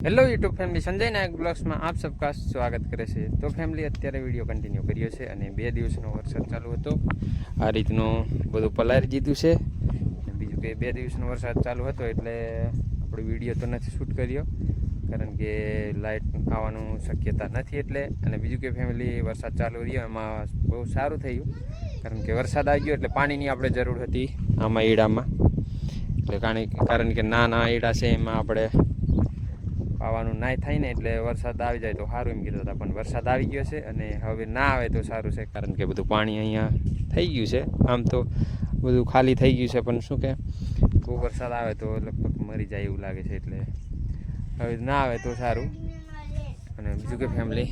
Hello YouTube family, Sanjay નાયક બ્લોગ્સમાં આપ સબકા સ્વાગત કરે છે। તો ફેમિલી, અત્યારે વિડીયો કન્ટિન્યુ કર્યો છે અને 2 દિવસનો વરસાદ ચાલુ હતો। આ રીતનું બધું પલાળી દીધું છે। બીજું કે 2 દિવસનો વરસાદ ચાલુ હતો એટલે આપણે વિડીયો તો નથી શૂટ કર્યો, કારણ કે લાઇટ આવવાનું શક્યતા નથી એટલે। અને બીજું કે ફેમિલી, વરસાદ ચાલુ રહ્યો એમાં બહુ સારું થયું, કારણ કે વરસાદ આવી ગયો એટલે પાણીની આપણે જરૂર હતી આમાં ઈડામાં। એટલે કારણ કે નાના ઈડા છે એમાં આપણે પાવાનું ના થાય ને, એટલે વરસાદ આવી જાય તો સારું એમ કીધું હતા। પણ વરસાદ આવી ગયો છે અને હવે ના આવે તો સારું છે, કારણ કે બધું પાણી અહીંયા થઈ ગયું છે। આમ તો બધું ખાલી થઈ ગયું છે, પણ શું કે બહુ વરસાદ આવે તો લગભગ મરી જાય એવું લાગે છે, એટલે હવે ના આવે તો સારું। અને બીજું કે ફેમિલી,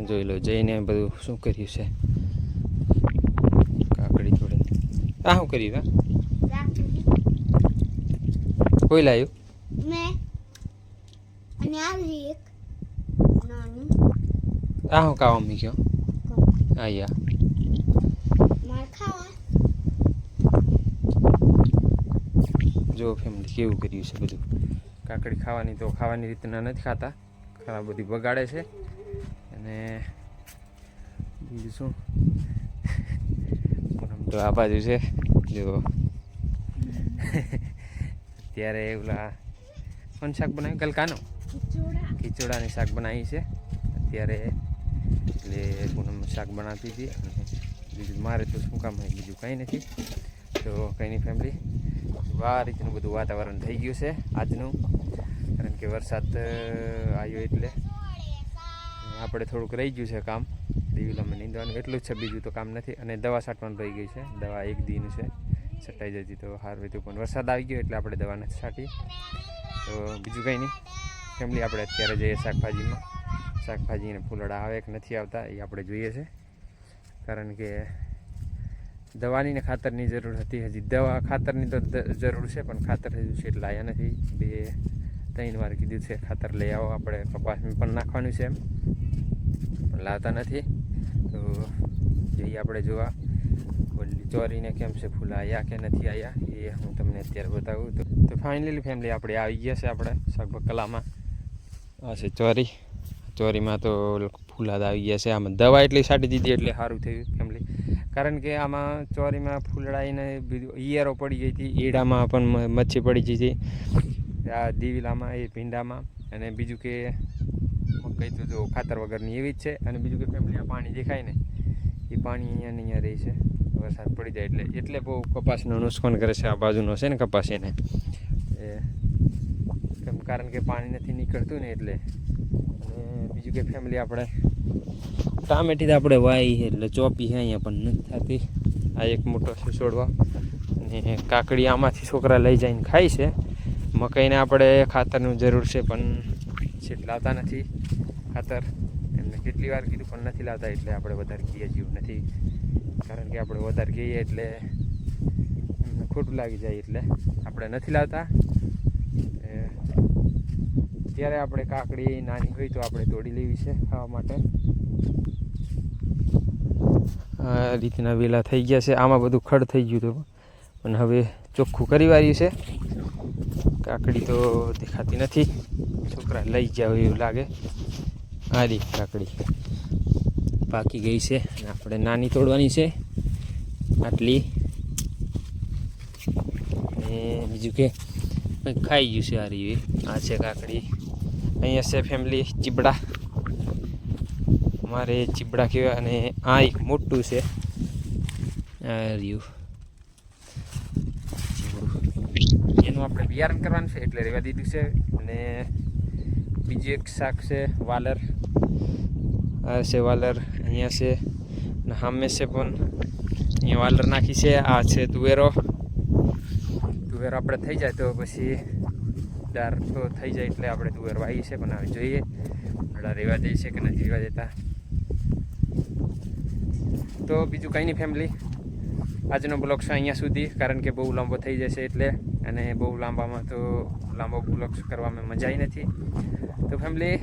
જોઈ લો જઈને બધું શું કર્યું છે, કાકડી થોડી આ શું કર્યું? કોઈ લાવ્યું? અને આવી એક નાની આ હું કાવા મૂક્યો? આયા માર ખાવા જો ફેમિલી કેવું કર્યું છે બધું। કાકડી ખાવાની તો ખાવાની રીતના નથી ખાતા, ખરાબ બધી બગાડે છે। અને બીજું શું, તો આ બાજુ છે જો અત્યારે ઓલા કોણ શાક બનાવ્યું? ગલકાનું ખીચોડાની શાક બનાવી છે અત્યારે, એટલે પૂનમ શાક બનાવતી હતી। અને બીજું મારે તો શું કામ હોય, બીજું કંઈ નથી। તો કંઈ નહીં ફેમિલી, આ રીતનું બધું વાતાવરણ થઈ ગયું છે આજનું, કારણ કે વરસાદ આવ્યો એટલે આપણે થોડુંક રહી ગયું છે કામ, દિવેલામાં નીંદવાનું એટલું જ છે, બીજું તો કામ નથી। અને દવા છાંટવાનું રહી ગઈ છે, દવા એક દિન છે, છટાઈ જતી તો સારું હતું, પણ વરસાદ આવી ગયો એટલે આપણે દવા નથી છાંટી। તો બીજું કંઈ નહીં ફેમિલી, આપણે અત્યારે જઈએ શાકભાજીમાં। શાકભાજીને ફૂલડા આવે કે નથી આવતા એ આપણે જોઈએ છે, કારણ કે દવાની ને ખાતરની જરૂર હતી। હજી દવા ખાતરની તો જરૂર છે, પણ ખાતર હજુ છે એટલે આવ્યા નથી। 2-3 વાર કીધું છે ખાતર લઈ આવો, આપણે કપાસમાં પણ નાખવાનું છે એમ, પણ લાવતા નથી। તો જઈએ આપણે જોવા ઓલી ચોરીને કેમ છે, ફૂલ આવ્યા કે નથી આવ્યા એ હું તમને અત્યારે બતાવું। તો ફાઇનલી ફેમિલી, આપણે આવી ગયા છે આપણે શાકબકલામાં। આ છે ચોરીમાં તો ફૂલાદ આવી ગયા છે। આમાં દવા એટલી છાંટી દીધી એટલે સારું થયું ફેમિલી, કારણ કે આમાં ચોરીમાં ફૂલડાઈને બીજું ઈયરો પડી ગઈ હતી, ઈડામાં પણ મચ્છી પડી ગઈ હતી, આ દિવેલામાં એ ભીંડામાં। અને બીજું કે મકાઈ તો જો ખાતર વગરની એવી જ છે। અને બીજું કે ફેમિલી, આ પાણી દેખાય ને એ પાણી અહીંયા રહે છે, વરસાદ પડી જાય એટલે બહુ કપાસનું નુકસાન કરે છે। આ બાજુનો છે ને કપાસ એને કારણ કે પાણી નથી નીકળતું ને એટલે। અને બીજું કે ફેમિલી, આપણે ટામેટી આપણે વાઈ છે એટલે ચોપી છે અહીંયા, પણ નથી થતી। આ એક મોટો છે છોડવા, અને કાકડી આમાંથી છોકરા લઈ જઈને ખાય છે। મકાઈને આપણે ખાતરની જરૂર છે, પણ છેટ લાવતા નથી ખાતર, એમને કેટલી વાર કીધું પણ નથી લાવતા, એટલે આપણે વધારે કહીએ જેવું નથી, કારણ કે આપણે વધારે કહીએ એટલે એમને ખોટું લાગી જાય, એટલે આપણે નથી લાવતા। ત્યારે આપણે કાકડી નાની હોય તો આપણે તોડી લેવી છે ખાવા માટે। આ રીતના વેલા થઈ ગયા છે, આમાં બધું ખડ થઈ ગયું હતું, પણ હવે ચોખ્ખું કરી વાળ્યું છે। કાકડી તો દેખાતી નથી, છોકરા લઈ ગયા હોય એવું લાગે। આ રીત કાકડી પાકી ગઈ છે, અને આપણે નાની તોડવાની છે આટલી। અને બીજું કે કંઈક ખાઈ ગયું છે આ રીવી, આ છે કાકડી। અહીંયા છે ફેમિલી ચીબડા, મારે ચીબડા કહેવાય। અને આ એક મોટું છે, આ રહ્યું ચીબડું, એનું આપણે બિયારણ કરવાનું છે એટલે રહેવા દીધું છે। અને બીજું એક શાક છે વાલર, આ છે વાલર, અહીંયા છે, અને સામે છે પણ અહીંયા વાલર નાખી છે। આ છે તુવેરો આપણે થઈ જાય તો પછી દાર તો થઈ જાય એટલે આપણે તુવેર વાવી છે, પણ હવે જોઈએ ભડા રહેવા દે છે કે નથી રહેવા દેતા। તો બીજું કંઈ નહીં ફેમિલી, આજનો બ્લોગ છે અહીંયા સુધી, કારણ કે બહુ લાંબો થઈ જશે એટલે, અને બહુ લાંબો બ્લોગ કરવામાં મજા આવી નથી। તો ફેમિલી,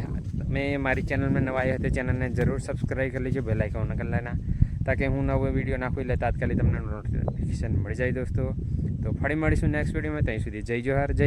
મેં મારી ચેનલમાં નવા આવ્યા હતા, ચેનલને જરૂર સબસ્ક્રાઈબ કરી લેજો, બેલ આઇકન કરી લેના, તાકે હું નવો વિડીયો નાખું એટલે તાત્કાલિક તમને નોટિફિકેશન મળી જાય દોસ્તો। તો ફરી મળીશું નેક્સ્ટ વિડીયોમાં, ત્યાં સુધી જય જોહાર, જય